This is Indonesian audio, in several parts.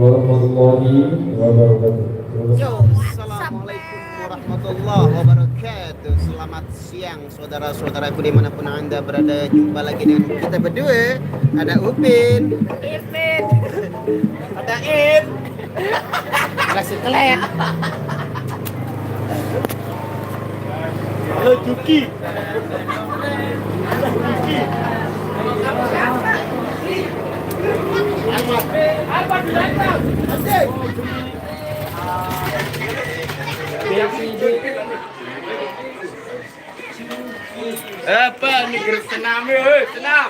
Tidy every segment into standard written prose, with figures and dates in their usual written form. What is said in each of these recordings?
warahmatullahi wabarakatuh. Assalamualaikum warahmatullahi wabarakatuh. Selamat siang saudara-saudaraku dimanapun anda berada. Jumpa lagi dengan kita berdua. Ada Upin, Ipin, ada Ip, ada si Kelek. Halo Juki. Apa nih grup senam ya? Senam.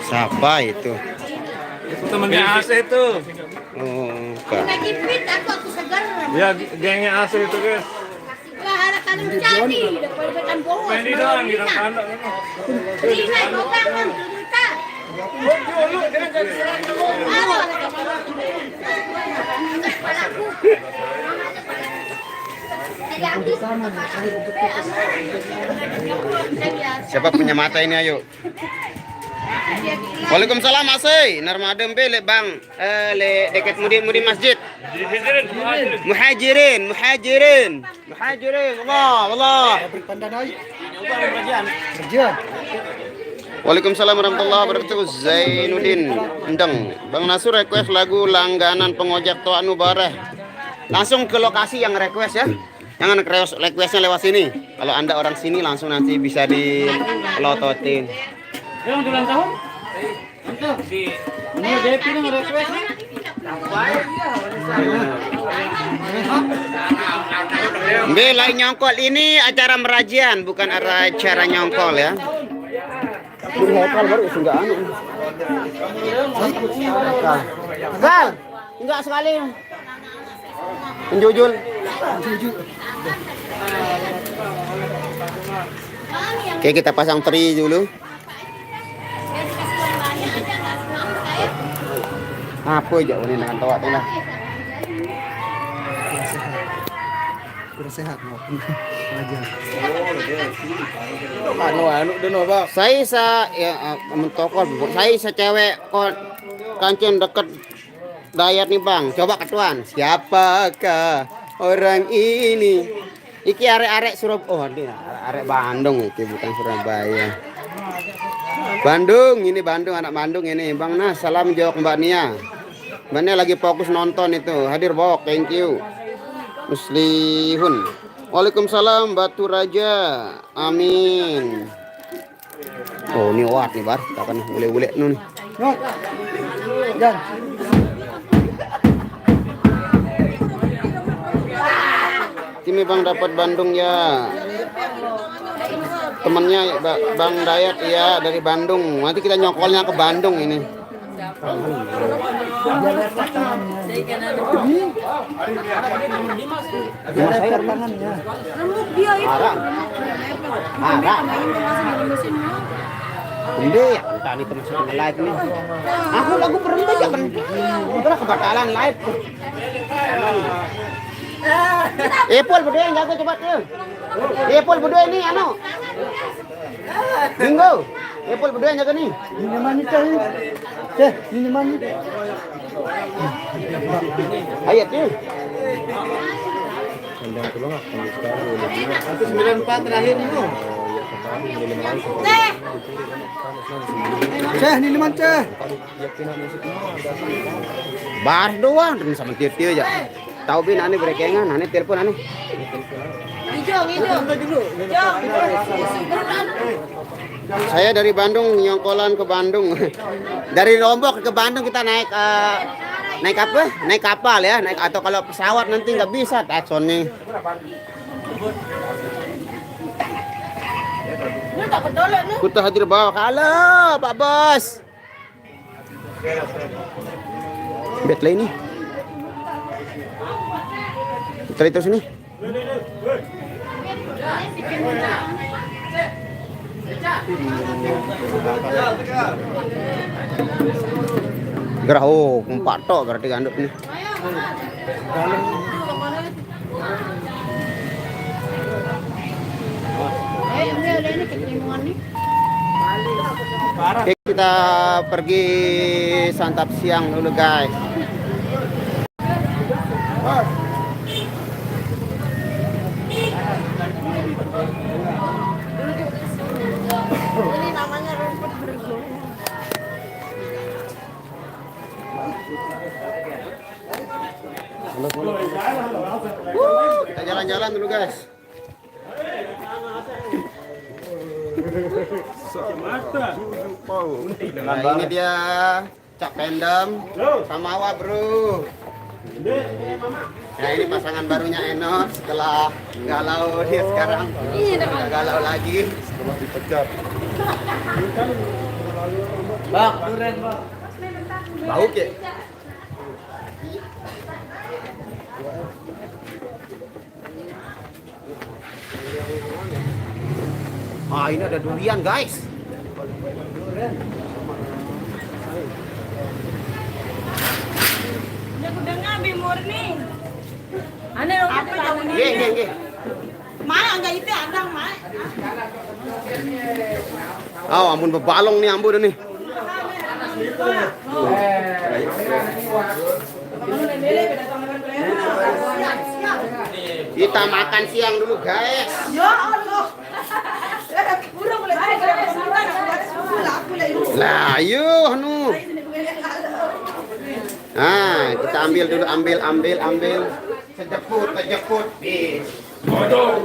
Siapa itu? Temennya AC itu. Oh, Kak. Aku segar. Ya, gengnya AC itu guys. Harapan jadi depan bawah. Main di doang di kandang. Ini naik motor kan kita. Siapa punya mata ini ayo? Waalaikumsalam Asy. Narmadem be le Bang. Le dekat mudi masjid. Muhajirin. Allah. Waalaikumsalam warahmatullahi wabarakatuh. Zainuddin Endeng. Bang Nasur request lagu langganan pengojek Toa Nubareh. Langsung ke lokasi yang request ya. Jangan requestnya lewat sini. Kalau anda orang sini langsung nanti bisa dipelototin. Yang ulang tahun? Mantap. Ini Depi yang request nih. Bela nyongkol ini acara merajian bukan acara nyongkol ya. Ini hekal baru enggak anu. Gal, enggak sekali. Penjujul. Oke, kita pasang tri dulu. Apa aja ini dengan toa lah. Kurang sehat mau aja. Saya mentokol. Saya cewek kok kancing deket Dayat nih Bang. Coba ketuan. Siapakah orang ini? Iki arek-arek Surabaya. Oh, ini arek Bandung iki bukan Surabaya. Bandung, ini Bandung, anak Bandung ini. Bang Nas, salam jawab Mbak Nia. Mbak Nia lagi fokus nonton itu. Hadir Bok, thank you. Muslihun. Waalaikumsalam Batu Raja. Amin. Oh, ini wat nih, Bar. Kita akan ule-ule nun. Dan Kimi Bang dapat Bandung ya. Temennya Bang Dayat ya dari Bandung. Nanti kita nyokolnya ke Bandung ini. Saya tangannya. Marah. Hindi, tadi termasuk ke live nih. Aku lagu perempuan aja kan. Udah kebatalan live. Epol berdua yang jaga coba tuh. Epol berdua ini anu. Bingo. Epol berdua yang jaga nih. Ini mana teh? Ini mana? Ayo tuh. 94 terakhir itu. Ceh, ini mana ceh? Bar doang dan sama tir-tir aja. Tahu bin ane berekengan, ane telepon ane. Saya dari Bandung nyongkolan ke Bandung. Dari Lombok ke Bandung kita naik naik apa? Naik kapal ya, naik atau kalau pesawat nanti nggak bisa taksonnya. Kita hadir bawah. Halo, Pak Bos. Bet ini. Kita terus ini. Gerah kumpak tok berarti ganduk nih. Ini ketimuan nih. kita pergi santap siang dulu guys. Ini namanya rumput bergulung. Kita jalan-jalan dulu guys. Nah, ini dia Cak Pendem sama Awa bro. Nah ini pasangan barunya Enos setelah galau dia sekarang udah galau lagi. Setelah dipecat. Bang, duren, Bang. Bau ke? Ah ini ada durian guys. Dia udah ngambil murni. Ane apa tahun ini? Nggih. Mana enggak itu adang, Mak. Oh, ampun bebalong nih ambu nih. Kita makan siang dulu guys. Ya Allah. Burung boleh Lah, yuk anu. Nah, kita ambil dulu, ambil. Kejeput. Bodoh.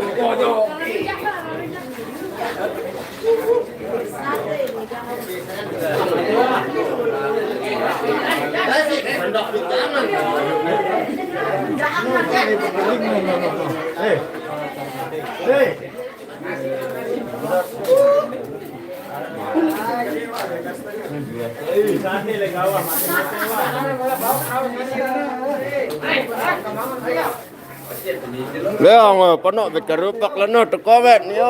Leong ponok bet kerupak leno teko bet yo.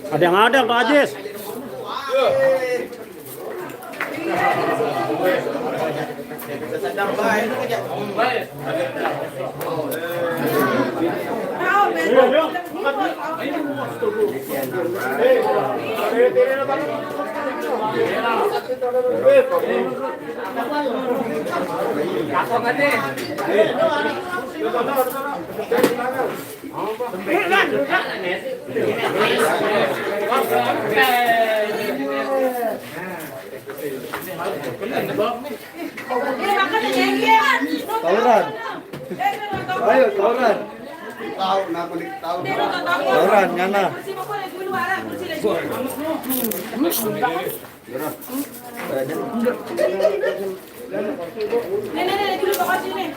Ada yang ada Pak Ajis. Tauran. Ayo tauran. Tahu, nak balik tahu. Tauran ngana. Nenek dulu bawa sini.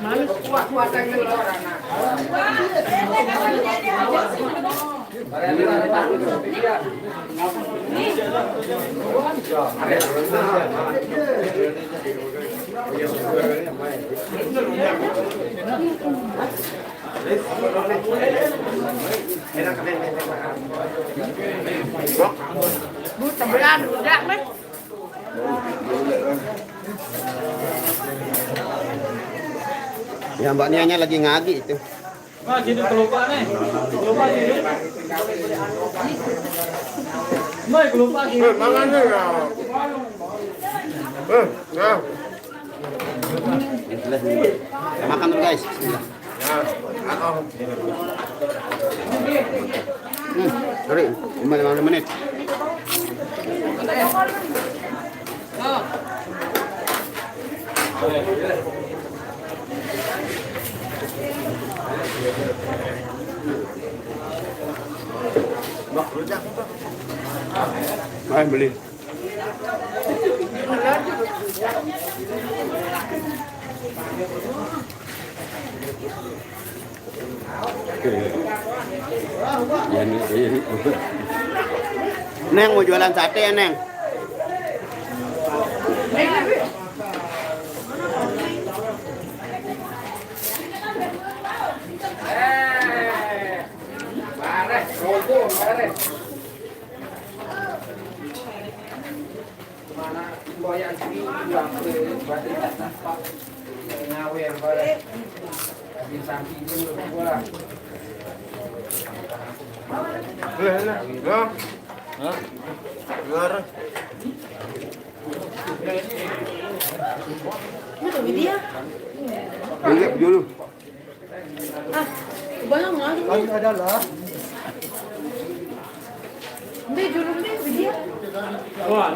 Ya Mbak Nianya lagi ngagi itu. Wah, jadi kelupaan nih. Kelupaan jadi. Mai kelupaan ini. Mangan nih. Makan dulu guys. Sorry, 5 menit. Ayo beli. Neng mau jualan sate ya Neng? Ito, media. Beli dulu. Ah, banyak nga. Ay, adalah. Hindi, jurong din, media. Wah.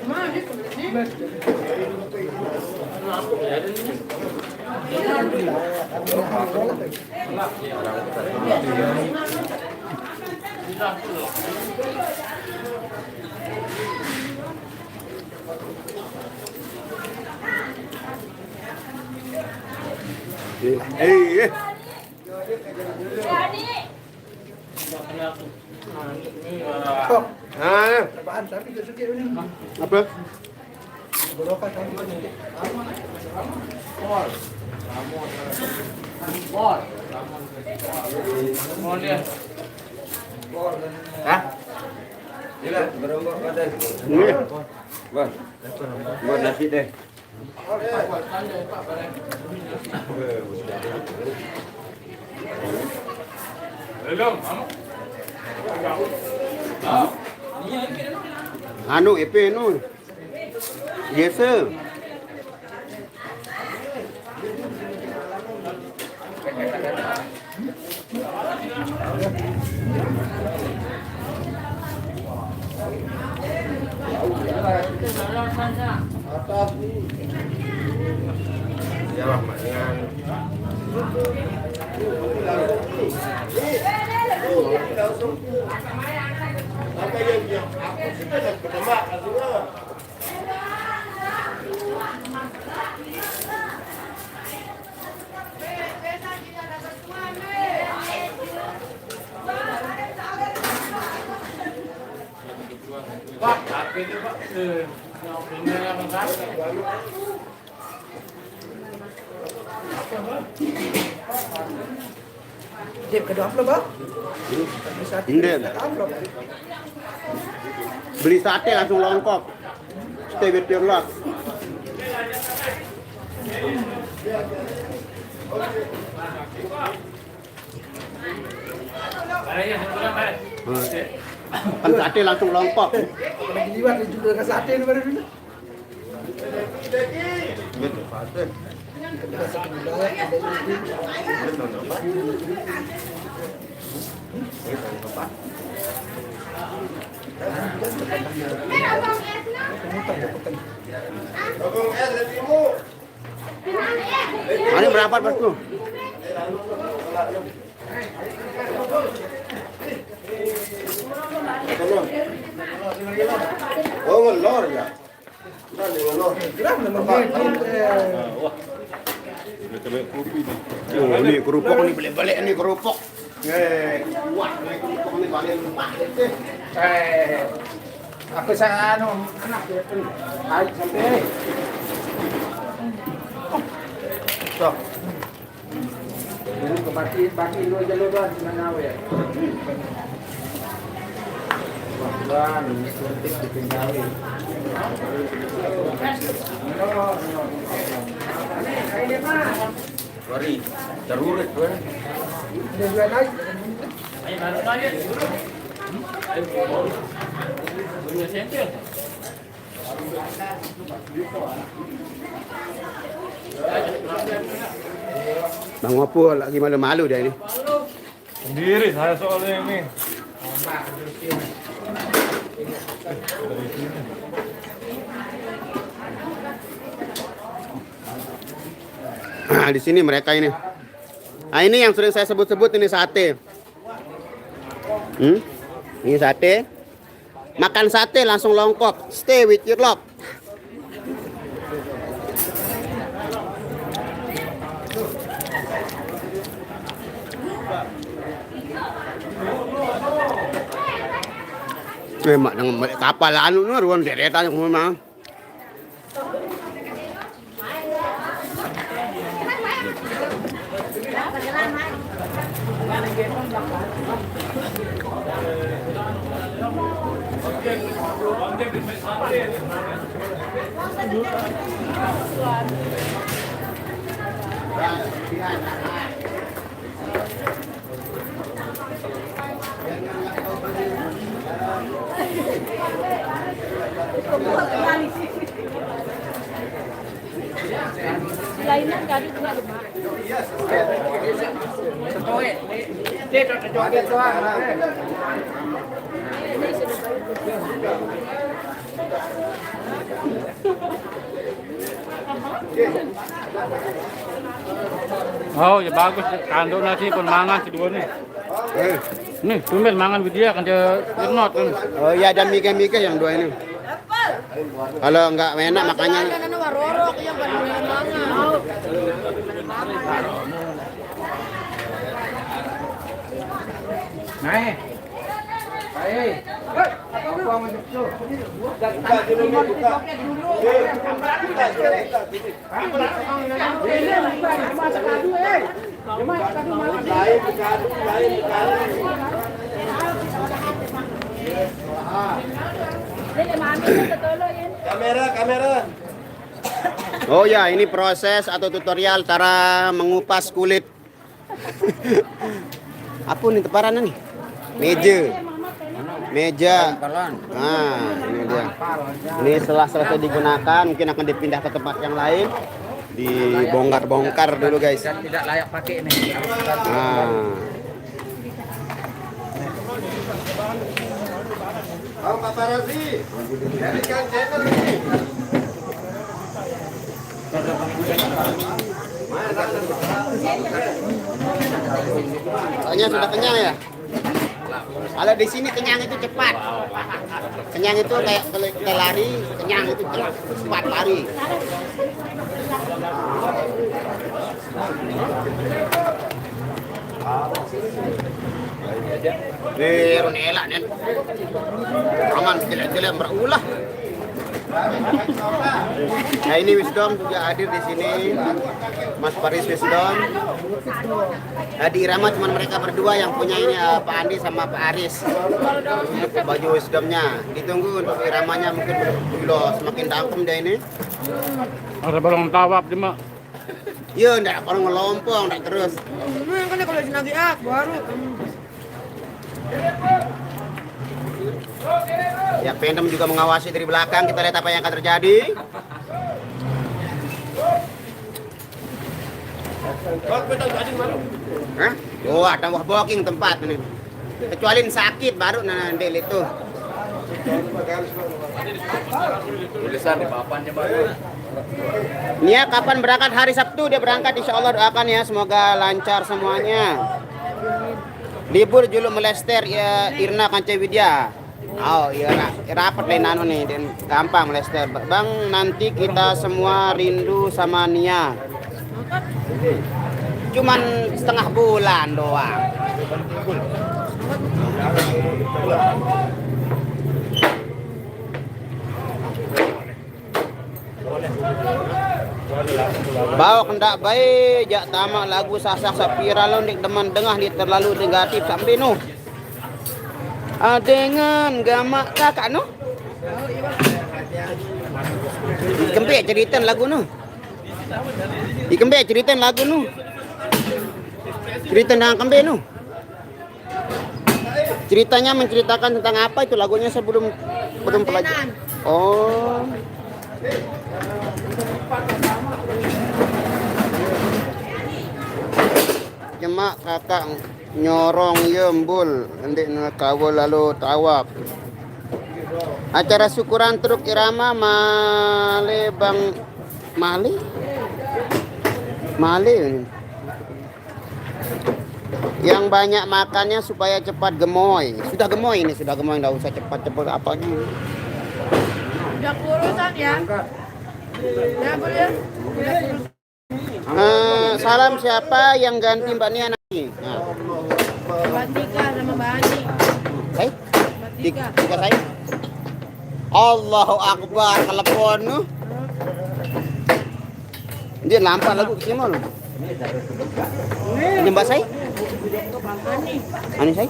Ma, dito, media. Eh. Ah, Apaan? Tapi tidak sedih ini. apa? Berapa kali ini? Mau dia. Hah? Gila, berongkok badan. Ini. Wah. Buat nasi deh. Belum. Anu EP nu. Biasa. Ya, makanya. Pak, tapi itu Pak. Yang punya yang kasih. Jep, kedua amplop, Bang. Ini. Amplop. Beli sate langsung longkok. Stay with your luck. Ayo, pulang, Pak. Kan sate langsung longkok. Apalagi liwat dia juga dengan sate ini baru dulu. Kita sekedar Ini berapa bosku? Oh, ngelor ya. gerak memang Oh, ini kerupuk nih balik-balik nih kerupuk. Wah, ini kerupuk nih balik lupa. aku sang anu anak ya tuh. Hai sampai. Sok. Dulu baki lu aja lu doang gimana ya. Bang, suntik ditinggalin. Sorry, darurat gue. Udah dua naik. Ayo, balik lagi. Ayo, punya sentil. Bang Opo lagi malu-malu dia ini. Sendiri saya soalnya ini. Nah, di sini mereka ini. Nah, ini yang sering saya sebut-sebut ini sate. Ini sate. Makan sate langsung longkok. Stay with your love. Mak nang kapal anu nu ruan deretan ku mah. Lainan kali juga Mak. Joget doang. Oh, ya bagus. Kandung nasi pun mangan kedua nih. Nih, tumben mangan dia kan dia jernot kan. Oh iya, ada mike-mike yang dua ini. Kalau nggak enak makanya. Kan warorok yang kan mangan. Naik. Baik. Apa masuk tuh? Kamera. Oh ya, ini proses atau tutorial cara mengupas kulit. Apa nih teparannya nih? Meja. Nah, ini dia. Ini setelah selesai digunakan, mungkin akan dipindah ke tempat yang lain. Dibongkar-bongkar dulu guys. Tidak layak pakai nih. Nah. Oh, paparazzi. Jadikan channel ini. Soalnya sudah kenyang ya. Kalau di sini kenyang itu cepat. Kenyang itu kayak kalau kita lari, kenyang itu cepat lari. Run elak nen. Aman jelek-jelek berulah. Nah ini Wisdom juga hadir di sini, Mas Paris Wisdom. Di Irama cuma mereka berdua yang punya ini, Pak Andi sama Pak Aris. Baju Wisdomnya. Ditunggu untuk Iramanya mungkin belum semakin dakem dia ini. Ada balong tawap dia mak. Iya, ndak orang ngelompong, ndak terus. Kan kalau sinagi baru. Ya Pendem juga mengawasi dari belakang, kita lihat apa yang akan terjadi. Hah? Oh, ada wah booking tempat ini. Kecuali sakit baru nanti itu. Tulisan di papannya baru. Nia kapan berangkat? Hari Sabtu dia berangkat, insya Allah doakan ya, semoga lancar semuanya. Libur Julu Melester ya Irna Kanca Widya. Oh iya rapat lain anu nih dan gampang Melester. Bang nanti kita semua rindu sama Nia. Cuman setengah bulan doang. Bawa kendak baik jak tamak lagu sasak sapira lo nek deman dengah ni terlalu negatif sampai no. Dengan gamak kakak no. Ikembe cerita lagu no. Ikembe cerita lagu no. Cerita tentang kembe no. Ceritanya menceritakan tentang apa itu lagunya saya belum pelajari. Oh. Jemak kakak nyorong yembul ndik kawul lalu tawaf. Acara syukuran truk Irama Male Bang Male. Yang banyak makannya supaya cepat gemoy. Sudah gemoy ini, sudah gemoy, enggak usah cepat-cepat apanya. Udah kurusan ya. Ya boleh. Salam siapa yang ganti Mbak Nia nanti? Nah. Mbak Tika sama Mbak Ani. Hai? Mbak Tika. Tika saya. Allahu Akbar, telepon nu. Dia nampak lagu ke mana? Ini Mbak saya? Ani saya?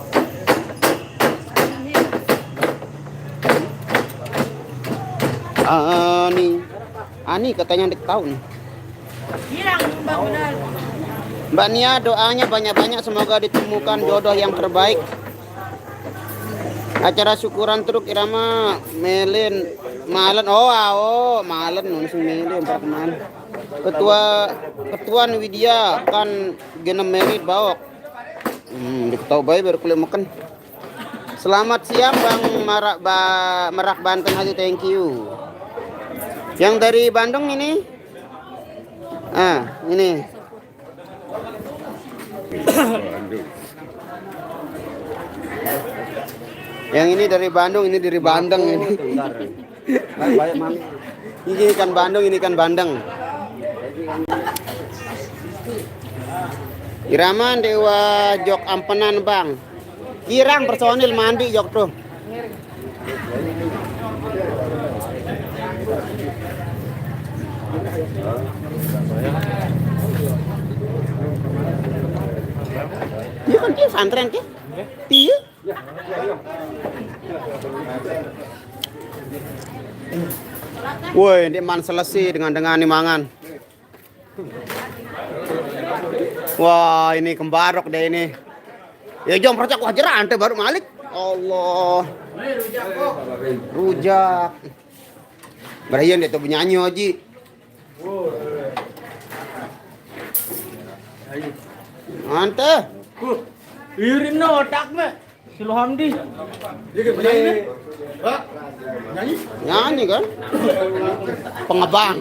Ani katanya di tahun. Hilang Mbak benar. Mbak Nia doanya banyak-banyak semoga ditemukan jodoh yang terbaik. Acara syukuran truk irama Melin Malen Malen langsung Melin pertemuan. Ketua Widya kan genem merit bawok. Diketahui baik baru kuliah makan. Selamat siang Bang Merak Banten Haji, thank you. Yang dari Bandung ini? Ini. Yang ini dari Bandung, ini dari Bandeng ini. Ini ikan Bandung, ini ikan Bandeng. Iraman Dewa Jok Ampenan Bang. Kirang personil mandi Jok tuh. Iya kan dia santren ke? Iya. Woi, dia man selesai dengan nih mangan. Wah, ini kembarok deh ini. Ya jom percak wajar ante baru malik. Allah. Rujak. Berayan dia tuh penyanyi Haji. Ante. Irin no otak me. Silo Hamdi. Nyanyi kan? Pengebang.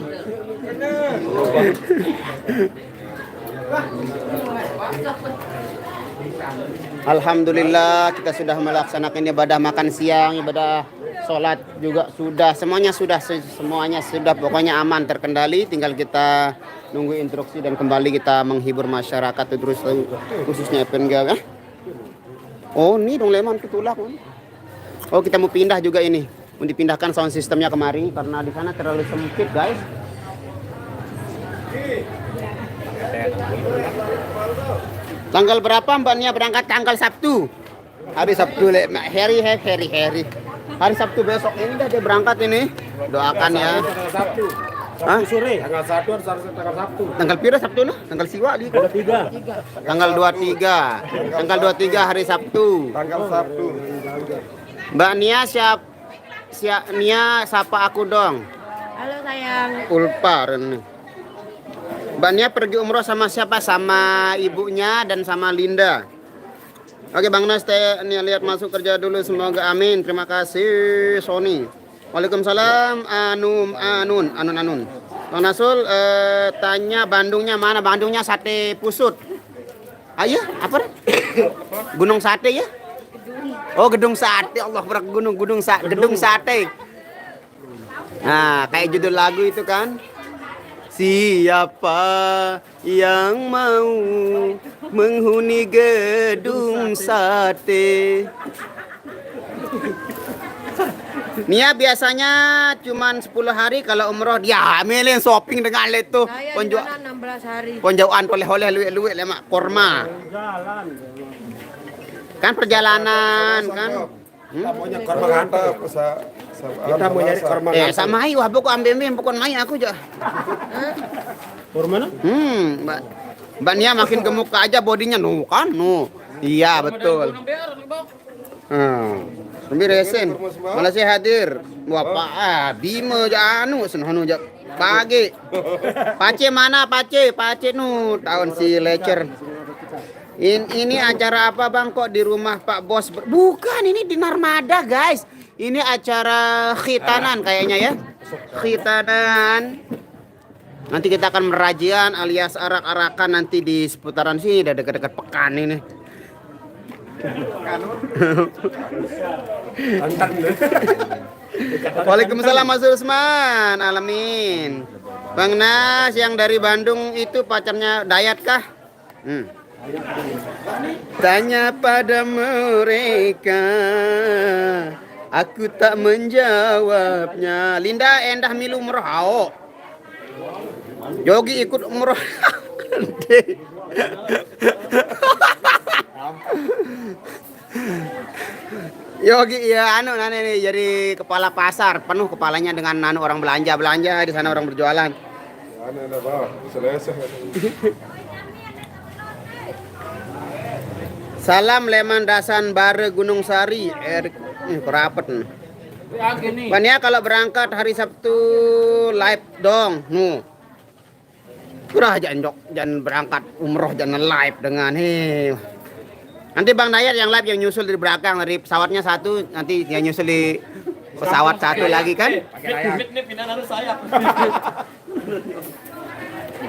Alhamdulillah kita sudah melaksanakan ibadah makan siang, ibadah sholat juga sudah, semuanya sudah pokoknya aman terkendali, tinggal kita nunggu instruksi dan kembali kita menghibur masyarakat terus khususnya PNG. Oh ini dong Leman ketulak. Oh kita mau pindah juga ini, mau dipindahkan sound sistemnya kemari karena di sana terlalu sempit guys. Tanggal berapa Mbak Nia berangkat? Tanggal Sabtu. Hari Sabtu Harry. Hari Sabtu besok ini dah dia berangkat ini. Doakan ya. Sabtu sore. Tanggal 1 harus tanggal Sabtu. Tanggal pira Sabtu noh? Tanggal siwa di. Tanggal 23. Tanggal 23 hari Sabtu. Tanggal Sabtu. Mbak Nia Nia sapa aku dong. Halo sayang. Ulpa Ren. Mbak Nia pergi umroh sama siapa? Sama ibunya dan sama Linda. Oke Bang Nas nih lihat masuk kerja dulu semoga amin. Terima kasih Sony. Waalaikumsalam Anun. Bang Nasul tanya Bandungnya mana? Bandungnya sate pusut. Ayo apa? Gunung sate ya? Oh gedung sate. Allah berak gedung sate. Nah kayak judul lagu itu kan. Siapa yang mau menghuni gedung sate? Nia biasanya cuman 10 hari kalau umroh dia milih shopping dengan itu. Saya di sana 16 hari. Ponjauan oleh-oleh luwe-luwe lemak korma. Kan perjalanan kan. Kita maunya korma mantap. Kita mau nyari korma mantap. Sama ayo aku ambil bukan main aku aja. Korma mana? Mbak Nia makin gemuk aja bodinya kan. Iya betul. Sambil resen. Malah saya hadir. Wah Bima anu senhanu pagi. Pace mana Pace nu tahun si lecer. Ini acara apa Bang kok di rumah Pak Bos? Bukan, ini di Narmada guys. Ini acara khitanan kayaknya ya. Khitanan. Nanti kita akan merajian alias arak-arakan nanti di seputaran sini, udah dekat-dekat Pekan ini. Waalaikumsalam Mas Usman. Alamin. Bang Nas yang dari Bandung itu pacarnya Dayat kah? Tanya pada mereka, aku tak menjawabnya. Linda endah milu umroh. Yogi ikut umroh. Yogi ya anu nane nih jadi kepala pasar, penuh kepalanya dengan anu orang belanja di sana orang berjualan. Aneh lah bang, selesai. Salam Leman Dasan Bare Gunung Sari, Erik kerapet nih. Bania kalau berangkat hari Sabtu live dong, nu. Kurang jangan berangkat umroh jangan live dengan Nanti Bang Dayat yang live yang nyusul di belakang dari pesawatnya satu, nanti yang nyusul di pesawat satu lagi kan?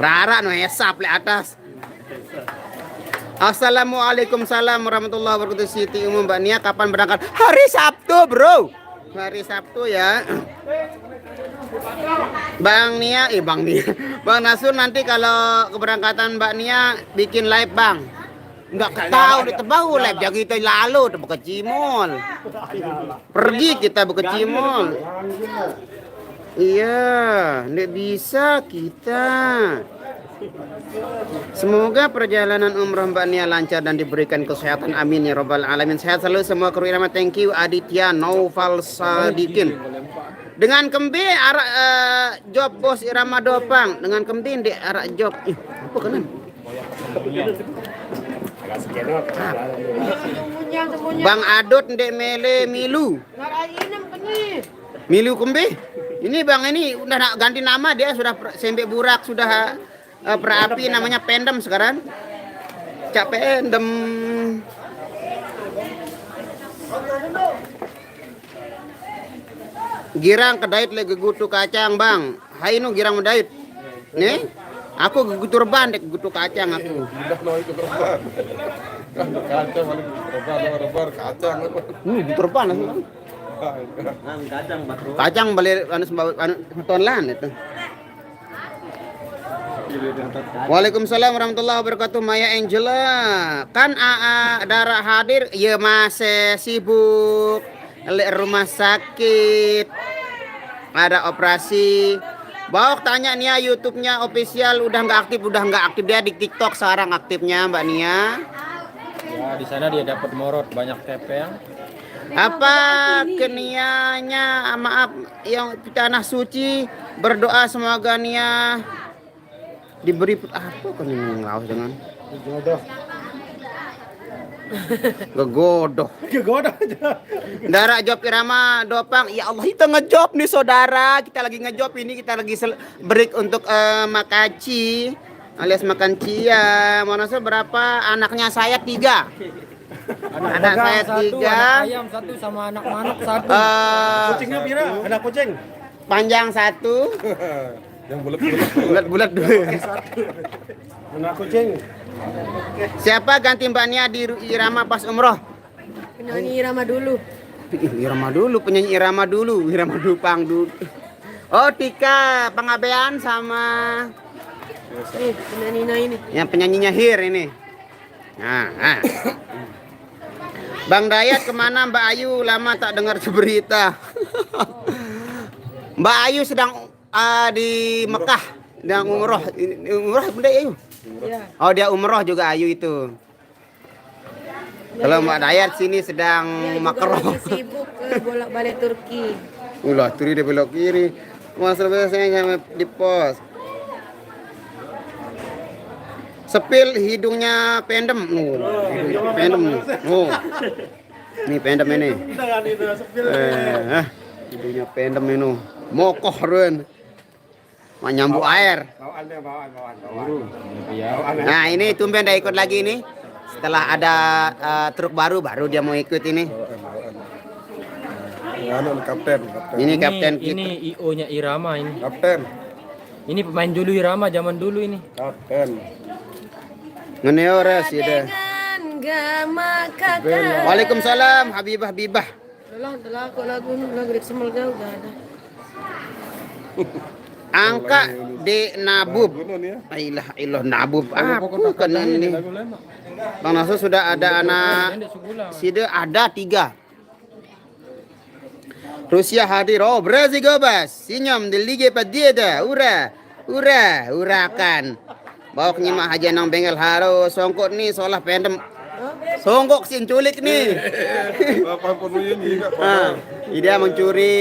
Rara no hesap le atas. Assalamualaikum salam warahmatullahi wabarakatuh. Siti Umum Mbak Nia kapan berangkat? Hari Sabtu bro. Hari Sabtu ya. Bang Nia, Bang Nasur nanti kalau keberangkatan Mbak Nia bikin live Bang. Enggak tahu di tebau live jadi kita lalu buka cimol. Pergi kita buka cimol. Iya, enggak bisa kita. Semoga perjalanan umroh Mbak Nia lancar dan diberikan kesehatan. Amin ya robbal alamin. Sehat selalu semua kru irama. Thank you Aditya Naufal Sadikin. Dengan kembe arak job bos irama dopang. Dengan kembe di arak job. Apa kanan? Bang Adot ndek mele milu. Milu kembe. Ini Bang ini udah nak ganti nama dia sudah sembek burak sudah perapi namanya Pendem sekarang. Cak Pendem. Girang kedait le gegutu kacang Bang. Hai nu girang medait. Nih, aku gegutur ban dek gegutu kacang aku. Udah no itu terbang. Kacang paling rebar kacang. Gegutur ban aku. Kacang balik anu ton lan itu. Waalaikumsalam warahmatullahi wabarakatuh. Maya Angela kan Dara hadir ya masih sibuk rumah sakit ada operasi. Bawok tanya Nia YouTube-nya official udah nggak aktif dia di TikTok sekarang aktifnya Mbak Nia. Ya di sana dia dapat morot banyak TP. Apa kenianya maaf yang tanah suci berdoa semoga Nia diberi apa kan ini ngelawas dengan gegodoh aja. Dara job irama dopang. Ya Allah kita ngejob nih saudara. Kita lagi ngejob ini kita lagi break untuk makaci alias makan cia. Mana berapa anaknya saya 3. Anak saya 3. Anak ayam 1 sama anak manuk 1. Kucingnya pira? Ada kucing. Panjang 1. Yang bulat-bulat dulu. Anak kucing. Siapa ganti Mbak Nia di irama pas umroh? Penyanyi irama dulu. Penyanyi irama dulu, irama dupang dulu. Oh, Tika Pangabean sama Penyanyinya ini. yang penyanyinya Hir ini. Nah. Bang Dayat kemana Mbak Ayu? Lama tak dengar berita. Mbak Ayu sedang di Mekah, sedang umroh. Umroh Bunda Ayu. Ya. Oh dia umroh juga Ayu itu. Kalau Mbak Dayat sini sedang makroh. Lagi sibuk bolak-balik Turki. Ulah turi dia belok kiri. Masalah saya di pos. Sepil hidungnya Pendem. Hidungnya Pendem. Ini Pendem ini. Hidungnya Pendem ini. Mokoh Run. Nyambuk air. Nah ini tumben dia ikut lagi ini. Setelah ada truk baru dia mau ikut ini. Kapten. Ini kapten kita. Ini IO-nya Irama ini. Kapten. Ini pemain dulu Irama zaman dulu ini. Kapten. Ngeneores ya. Waalaikumsalam Habibah. Adalah kok lagu di Semel jauh gak ada. Angka di Nabub. Ilah Nabub. Apa kan ini? Bang Nasr sudah ada anak Sida ada 3. Rusia hadir. Oh, Brazil gobas. Sinyam di Liga Padida. Urakan. Bawak nyimak haja nang bengkel haro songkot ni seolah Pendem Songgok si culik nih. Bapak penuhin juga. Nah, dia mencuri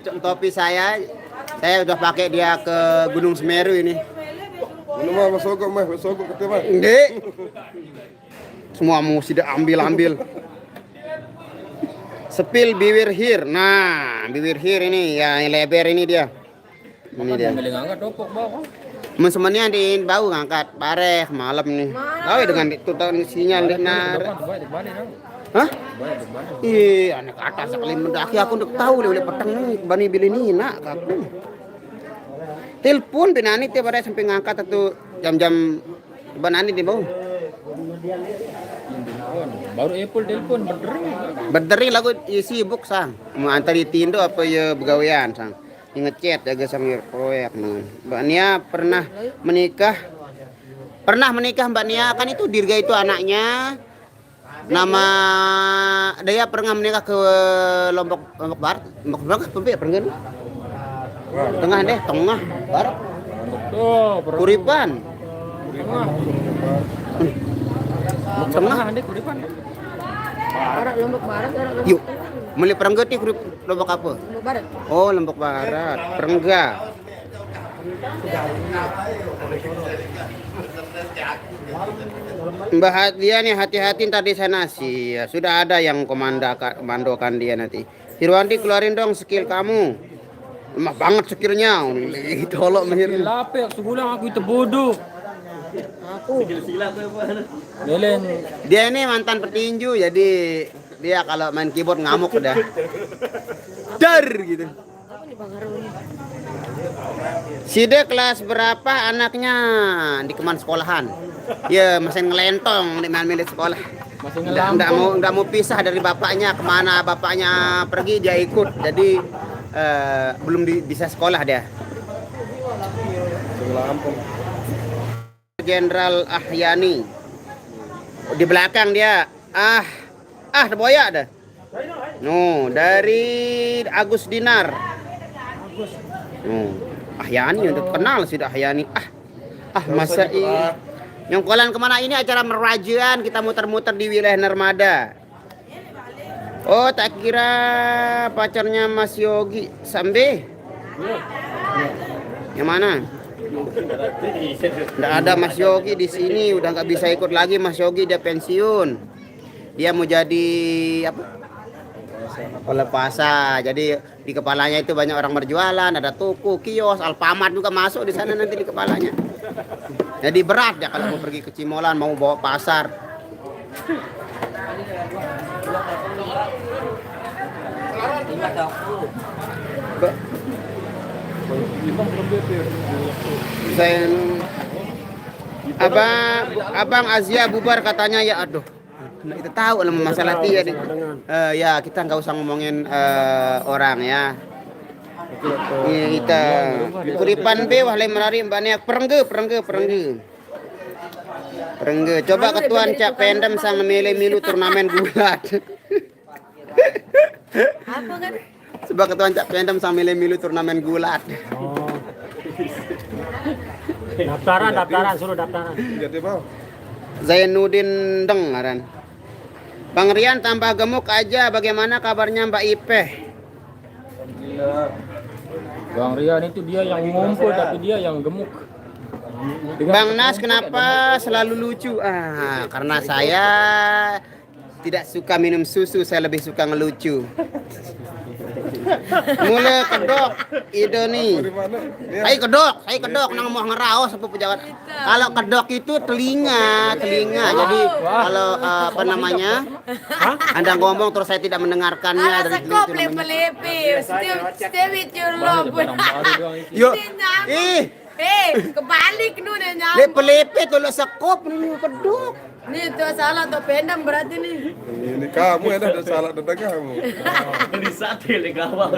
topi saya. Saya udah pakai dia ke Gunung Semeru ini. Ini mah masogok kita mah. Enggak. Semua mesti diambil. Sepil bibir hir. Nah, bibir hir ini ya yang lebar ini dia. Ini dia. Ngangkat topok bawah. Semuanya di bau ngangkat bareh malam nih. Tahu dengan itu tahun sinyal benar. Hah? Ih, anak atas sekali mendaki aku udah tahu oleh petang nih bani bili nih nak aku. Telepon benani tiap hari sampai ngangkat atau jam-jam benani di bawah. Baru Apple telepon Berdering lagu sibuk sang. Mau antar di Tindo apa ya begawean sang. Ngechat jaga sambil proyek Mbak Nia pernah menikah Mbak Nia kan itu Dirga itu anaknya nama dia pernah menikah ke Lombok Barat pernah tengah barat Kuripan tengah Lombok Barat. yuk Meli perengga ti Lombok apa? Lombok Barat. Oh, Lombok Barat. Perengga. Mbak dia nih hati-hati tadi sana sih. Ya, sudah ada yang komandokan dia nanti. Hirwanti keluarin dong skill kamu. Lemah banget skillnya. Tolok mahir. Lapek sebulan aku itu bodoh. Dia ini mantan petinju jadi dia kalau main keyboard ngamuk udah. Dar gitu. Side kelas berapa anaknya di keman sekolahan? Ya masih ngelentong di milik sekolah. Masih Nggak mau pisah dari bapaknya, kemana bapaknya pergi dia ikut. Jadi belum bisa sekolah dia. Jenderal Ahyani di belakang dia. Boya ada. Dari Agus Dinar. Ahyani udah kenal sudah Ahyani. Masa ini yang kolan kemana ini acara merajaan kita muter-muter di wilayah Narmada. Oh tak kira pacarnya Mas Yogi Sambe. Yang mana? Nggak ada Mas Yogi di sini, udah nggak bisa ikut lagi Mas Yogi, dia pensiun. Dia mau jadi apa? Pelepasa. Jadi di kepalanya itu banyak orang berjualan, ada toko, kios, Alfamart juga masuk di sana nanti di kepalanya. Jadi berat ya kalau mau pergi ke Cimolan, mau bawa pasar. Abang Azia bubar katanya ya aduh. Nah, itu tahu lah masalah dia nih. Ya kita nggak usah ngomongin orang ya. Kita Kuripan be wahlai merari mbaknya perengge. Coba ketuan Cak Pendem sang memilih milu turnamen gulat. Apa kan? Coba ketuan Cak Pendem sang milih milu turnamen gulat. Daftaran suruh daftaran. Jadi bang. Zainuddin Deng ngaran. Bang Rian tambah gemuk aja, bagaimana kabarnya Mbak Ipeh? Bang Rian itu dia yang ngumpul tapi dia yang gemuk. Bang Nas kenapa selalu lucu? Karena saya tidak suka minum susu, saya lebih suka ngelucu. Mulai kedok itu nih. Saya kedok nang mau ngeraos apa pejabat. Kalau kedok itu telinga. Jadi kalau apa namanya? Anda ngomong terus saya tidak mendengarkannya dari Sekop lepe-lepe. Stay with your love. Yo. Kebalik nu nih nyamuk. Lepe-lepe tuh sekop nih kedok. Nih tuh salah tuh Pendem berarti nih. Ini kamu ada salah dengan kamu. Beli sate le gawal.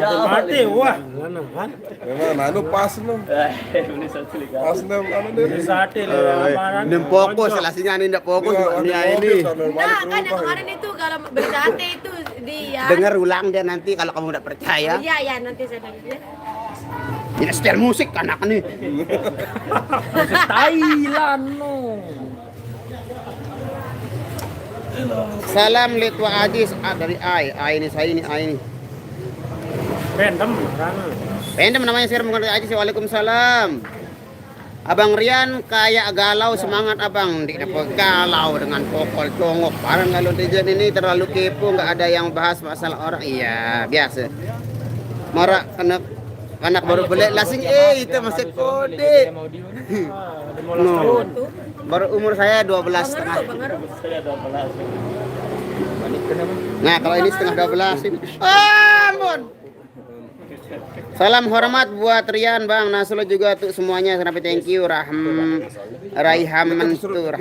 Mati wah. Memang anu pas no. Beli sate le gawal. Pas no anu deh. Sate lamaran. Nem fokus selasinya ini ndak fokus ini. Nah kan yang kemarin itu kalau beli sate itu dia. Dengar ulang dia nanti kalau kamu tidak percaya. Iya nanti saya dengar. Ini setel musik anak nih. Thailand no. Salam Litwa Ajis dari Ai ini saya ini Ai ini. Pendem namanya share bukan Ajis. Waalaikumsalam. Abang Rian kayak galau semangat abang. Tidak galau dengan pokol congok. Barang kalau Dijan ini terlalu kepo, nggak ada yang bahas masalah orang. Iya biasa. Marah anak baru beli lasing itu masih kode. No. Baru umur saya 12 setengah. Nah kalau ini setengah 12 ini. Ampun. Salam hormat buat Rian Bang Nasrul juga tuh semuanya. Kenapa thank you Raihan Mansur.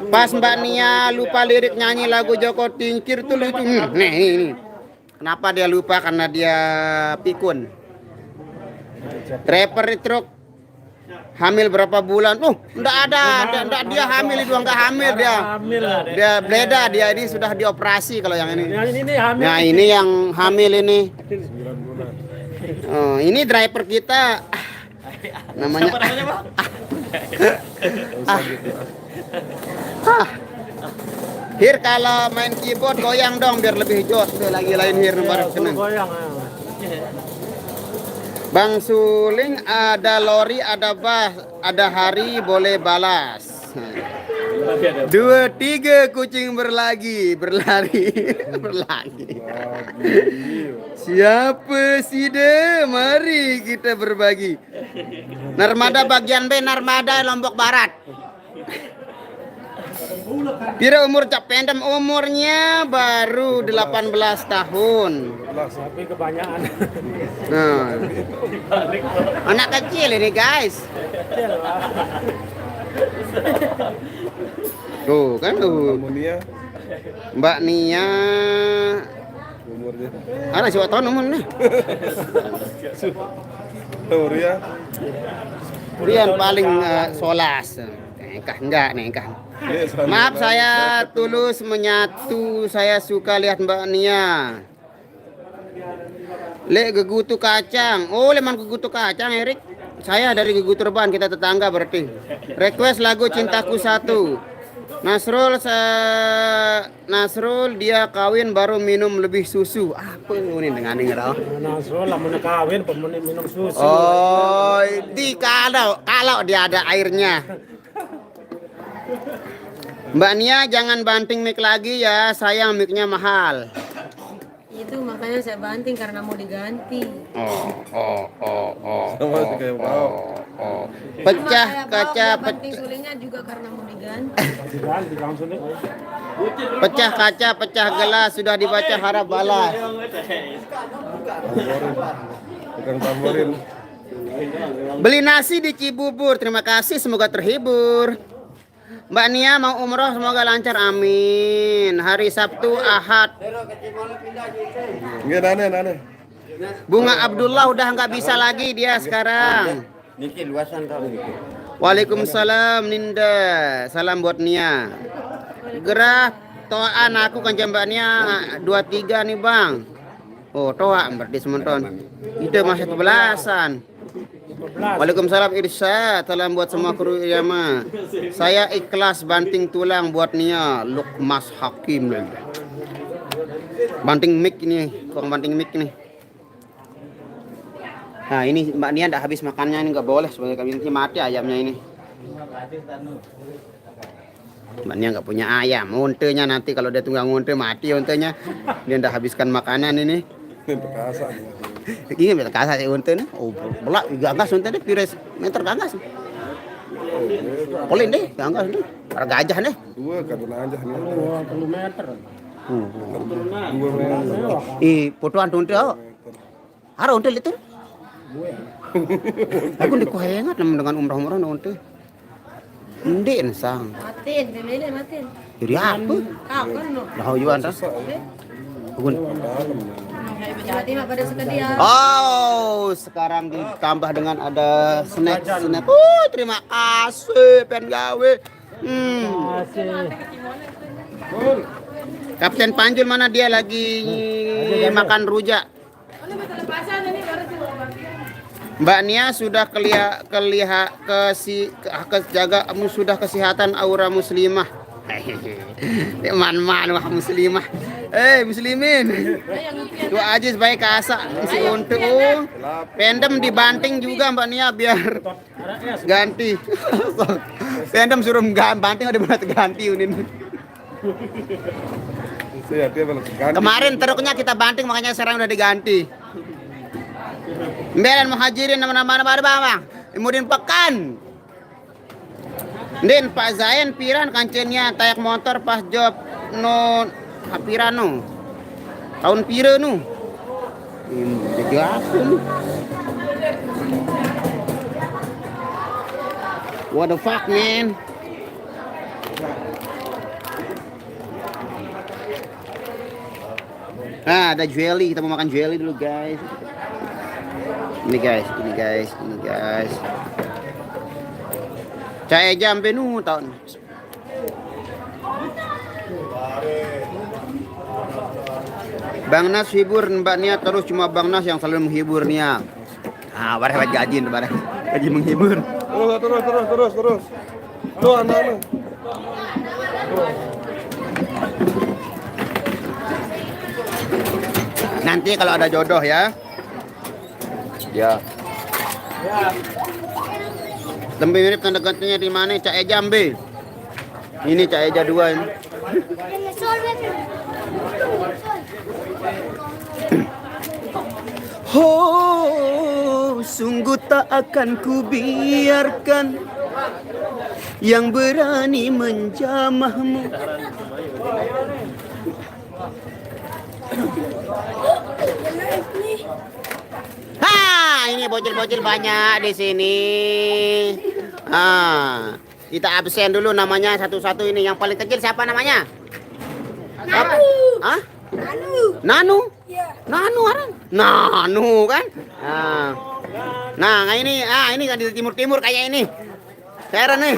Pas Mbak Nia lupa lirik nyanyi lagu Joko Tingkir tuh lucu. Nih ini. Kenapa dia lupa? Karena dia pikun. Rapper di truk hamil berapa bulan? Enggak ada, dia hamil itu enggak hamil dia. Dia beda, dia ini sudah dioperasi kalau yang ini. Nah, ini yang hamil ini. Oh, ini driver kita. Namanya Hir kalau main keyboard goyang dong biar lebih jos. Dia lagi lain Hir nomor seneng. Bang Suling ada lori, ada bas, ada hari boleh balas. 2, 3 kucing berlari. Siapa sih deh? Mari kita berbagi. Narmada bagian B, Narmada Lombok Barat. Kira umur Cak Pendem, umurnya baru 18 tahun. Tapi kebanyakan. Nah, anak kecil ini guys. Tuh kan tuh. Mbak Nia. Umurnya. Ada siapa tahun umurnya? Umurnya. Rian paling solas. Nekah. Maaf saya tulus menyatu. Saya suka lihat Mbak Nia. Gegutu kacang. Oh, leman gegutu kacang, Erik. Saya dari Gegutu Reban, kita tetangga berarti. Request lagu Cintaku Satu. Nasrul dia kawin baru minum lebih susu. Apa ini dengan ini tau? Nasrul lamun kawin minum susu. Oh, kalau dia ada airnya. Mbak Nia jangan banting mic lagi ya, sayang micnya mahal. Itu makanya saya banting karena mau diganti. Pecah kaca, banting sulingnya juga karena mau diganti. pecah kaca, pecah gelas, sudah dibaca harap balas. Beli nasi di Cibubur, terima kasih, semoga terhibur. Mbak Nia mau umroh, semoga lancar, amin. Hari Sabtu, Ahad. Bunga Abdullah udah nggak bisa lagi dia sekarang. Waalaikumsalam Ninda, salam buat Nia. Gerah toaan aku kan Mbak Nia 23 nih bang. Oh toa berarti sementon. Itu masih 11-an. Waalaikumsalam Irsyad, salam buat semua kru Yama. Saya ikhlas banting tulang buat Nia. Lukmas Hakim. Banting mic ini, kok banting mic nih. Nah ini Mbak Nia nggak habis makannya, ini nggak boleh sebagai kami nanti mati ayamnya ini. Mbak Nia nggak punya ayam, untenya nanti kalau dia tunggang unte mati untenya. Dia nggak habiskan makanan ini. Ini betul kasar sih unte nih. Oh belak gagas unte deh, pires meter gagas. Polin deh, gagas deh. Para gajah deh. 2 karena aja nih. 2 meter. Fotoan unte oh. Ada unte itu. Aku dikuhengat dengan umrah-umrah unte. Ndin sang. Matin, bemele matin. Jadi apa? Aku no. Dah juan tas. Bukan. Jadi mah pada suka dia. Oh, sekarang ditambah dengan ada snack. Oh, terima kasih pen gawe. Kapten Panjul mana dia lagi makan rujak. Mbak Nia sudah jaga sudah kesehatan aura muslimah. Di man-man wah muslimah. Muslimin. Tuh aja sebaik kasak si untuk pendem dibanting juga Mbak Nia biar ganti. Pendem suruh banting udah berat ganti unin. Kemarin truknya kita banting makanya sekarang udah diganti. Mbak Muhajirin nama-nama ada bang. Kemudian pekan. Den Pak Zain piran kancennya tayak motor pas job no hapiran no. Tahun pira nu. Jadi apa nu? What the fuck man? Nah, ada jelly, kita mau makan jelly dulu guys. Ini guys. Cai jam benu tahun. Bang Nas hibur Mbak Nia terus, cuma Bang Nas yang selalu menghibur Nia. Barang gaji menghibur. Terus. Tuh anak-anak. Nanti kalau ada jodoh ya. Ya. Lebih mirip tanda gantinya di mana? Cak Eja Mbe. Ini Cak Eja 2 ini. Sungguh tak akan kubiarkan yang berani menjamahmu. Ini bocil-bocil banyak di sini. Kita absen dulu namanya satu-satu ini. Yang paling kecil siapa namanya? Nanu. Nanu orang. Nanu kan? Nah, ini kan di timur-timur kayak ini. Keren nih.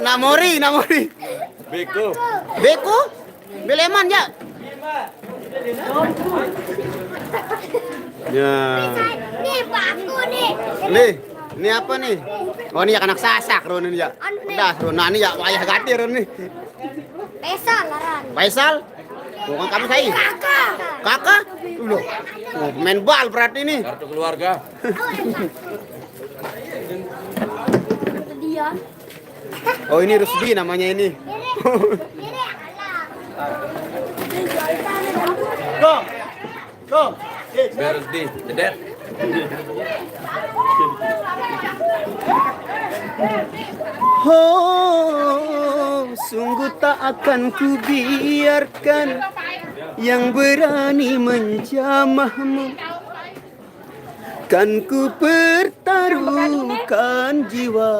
Namori. Beko. Beleman ya. Ya. Nih baku nih. Ini apa nih? Oh, ini anak sasak Ron ini ya. Udah, Ron ini ya wayah ganti Ron nih. Faisal? Bukan kamu saya. Kakak? Loh. Main bal berarti ini. Kartu keluarga. Oh, ini Rusdi namanya ini. Go. Beres di, dedet. Sungguh tak akan kubiarkan yang berani menjamahmu. Kan ku pertaruhkan jiwa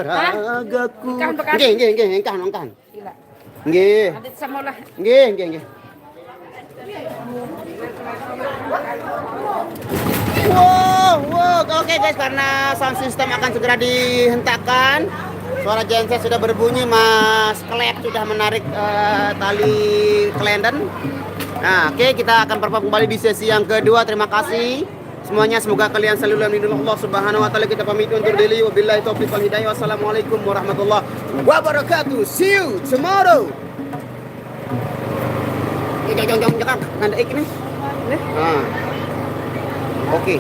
ragaku. Nggih, engkang. Nggih. Nggih. Wow, oke guys, karena sound system akan segera dihentakkan. Suara genset sudah berbunyi, Mas Klep sudah menarik tali kelenden. Nah, oke, kita akan perform kembali di sesi yang kedua. Terima kasih semuanya, semoga kalian selalu dalam lindungan Allah Subhanahu wa taala. Kita pamit undur diri. Wabillahi taufiq wal hidayah. Wassalamualaikum warahmatullahi wabarakatuh. See you tomorrow. Jangan nanda ik nih. Oke.